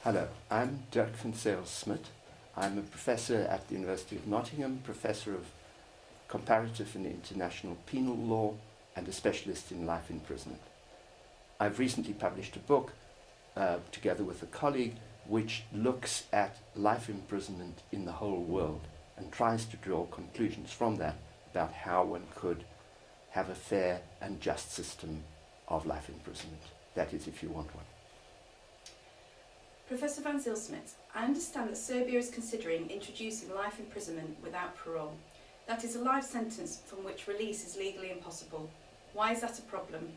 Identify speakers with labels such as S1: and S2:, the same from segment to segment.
S1: Hello, I'm Dirk van Smit. I'm a professor at the University of Nottingham, professor of comparative and international penal law, and a specialist in life imprisonment. I've recently published a book together with a colleague which looks at life imprisonment in the whole world and tries to draw conclusions from that about how one could have a fair and just system of life imprisonment. That is, if you want one.
S2: Professor van Smit, I understand that Serbia is considering introducing life imprisonment without parole. That is a life sentence from which release is legally impossible. Why is that a problem?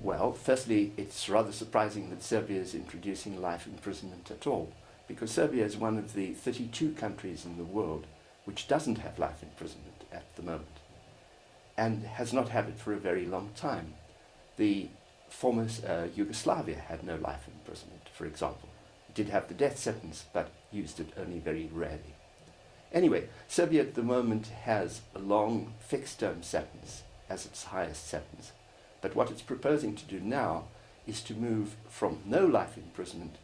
S1: Well, firstly, it's rather surprising that Serbia is introducing life imprisonment at all, because Serbia is one of the 32 countries in the world which doesn't have life imprisonment at the moment, and has not had it for a very long time. The former Yugoslavia had no life imprisonment, for example. It did have the death sentence, but used it only very rarely. Anyway, Serbia at the moment has a long fixed-term sentence as its highest sentence. But what it's proposing to do now is to move from no life imprisonment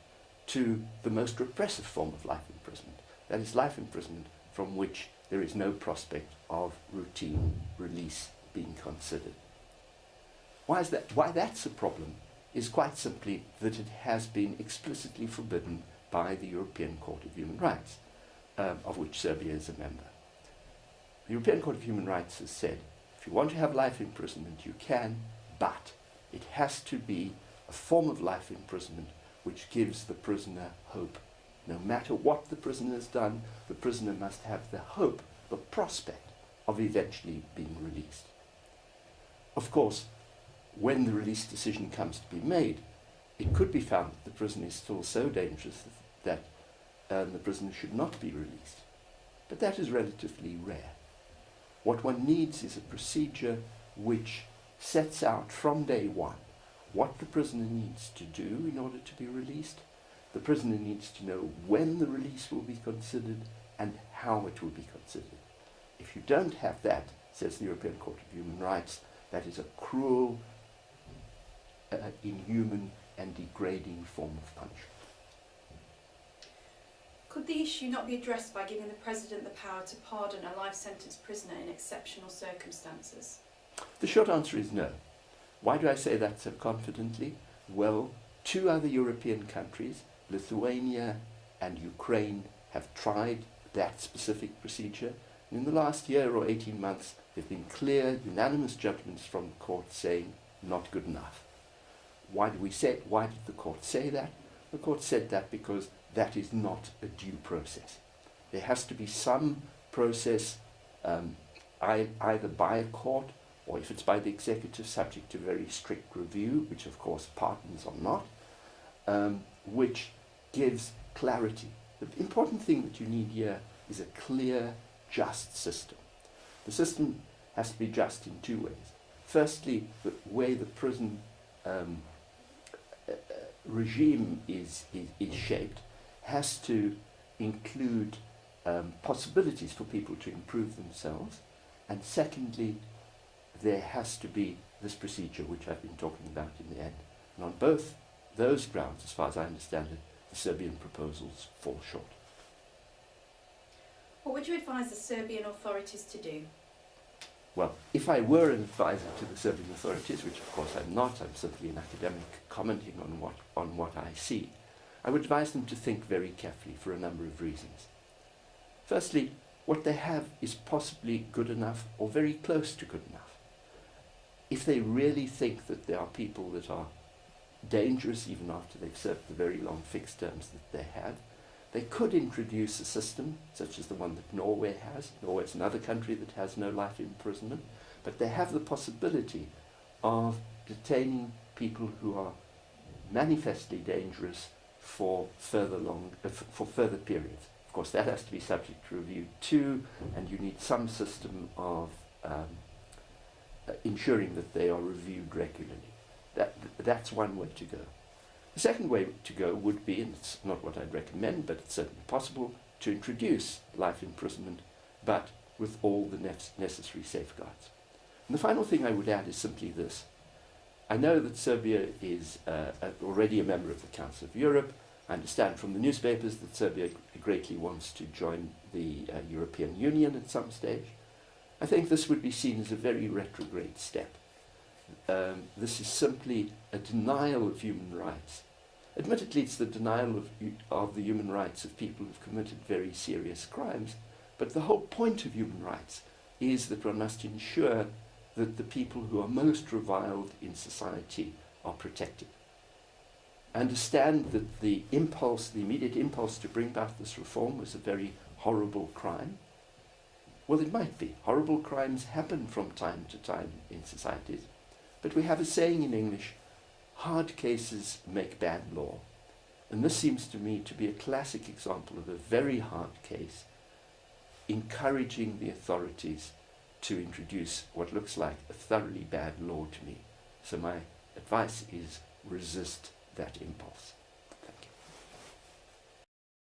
S1: to the most repressive form of life imprisonment. That is life imprisonment from which there is no prospect of routine release being considered. Why is that? Why that's a problem is quite simply that it has been explicitly forbidden by the European Court of Human Rights, of which Serbia is a member. The European Court of Human Rights has said, if you want to have life imprisonment, you can, but it has to be a form of life imprisonment which gives the prisoner hope. No matter what the prisoner has done, the prisoner must have the hope, the prospect of eventually being released. Of course, when the release decision comes to be made, it could be found that the prisoner is still so dangerous that the prisoner should not be released. But that is relatively rare. What one needs is a procedure which sets out from day one what the prisoner needs to do in order to be released. The prisoner needs to know when the release will be considered and how it will be considered. If you don't have that, says the European Court of Human Rights, that is a cruel, inhuman and degrading form of punishment.
S2: Could the issue not be addressed by giving the President the power to pardon a life sentence prisoner in exceptional circumstances?
S1: The short answer is no. Why do I say that so confidently? Well, two other European countries, Lithuania and Ukraine, have tried that specific procedure. And in the last year or 18 months, there have been clear, unanimous judgments from the court saying, not good enough. Why did the court say that? The court said that because that is not a due process. There has to be some process, either by a court, or if it's by the executive, subject to very strict review, which of course pardons are not, which gives clarity. The important thing that you need here is a clear, just system. The system has to be just in two ways. Firstly, the way the prison regime is shaped has to include possibilities for people to improve themselves, and secondly, there has to be this procedure which I've been talking about in the end. And on both those grounds, as far as I understand it, the Serbian proposals fall short.
S2: What would you advise the Serbian authorities to do?
S1: Well, if I were an advisor to the Serbian authorities, which of course I'm not, I'm simply an academic commenting on what I see, I would advise them to think very carefully for a number of reasons. Firstly, what they have is possibly good enough or very close to good enough. If they really think that there are people that are dangerous even after they've served the very long fixed terms that they have, they could introduce a system such as the one that Norway has. Norway is another country that has no life imprisonment, but they have the possibility of detaining people who are manifestly dangerous for further periods. Of course, that has to be subject to review too, and you need some system of ensuring that they are reviewed regularly. That's one way to go. The second way to go would be, and it's not what I'd recommend, but it's certainly possible, to introduce life imprisonment, but with all the necessary safeguards. And the final thing I would add is simply this. I know that Serbia is already a member of the Council of Europe. I understand from the newspapers that Serbia greatly wants to join the European Union at some stage. I think this would be seen as a very retrograde step. This is simply a denial of human rights. Admittedly, it's the denial of the human rights of people who've committed very serious crimes, but the whole point of human rights is that one must ensure that the people who are most reviled in society are protected. I understand that the immediate impulse to bring about this reform was a very horrible crime. Well, it might be. Horrible crimes happen from time to time in societies. But we have a saying in English, hard cases make bad law. And this seems to me to be a classic example of a very hard case, encouraging the authorities to introduce what looks like a thoroughly bad law to me. So my advice is resist that impulse.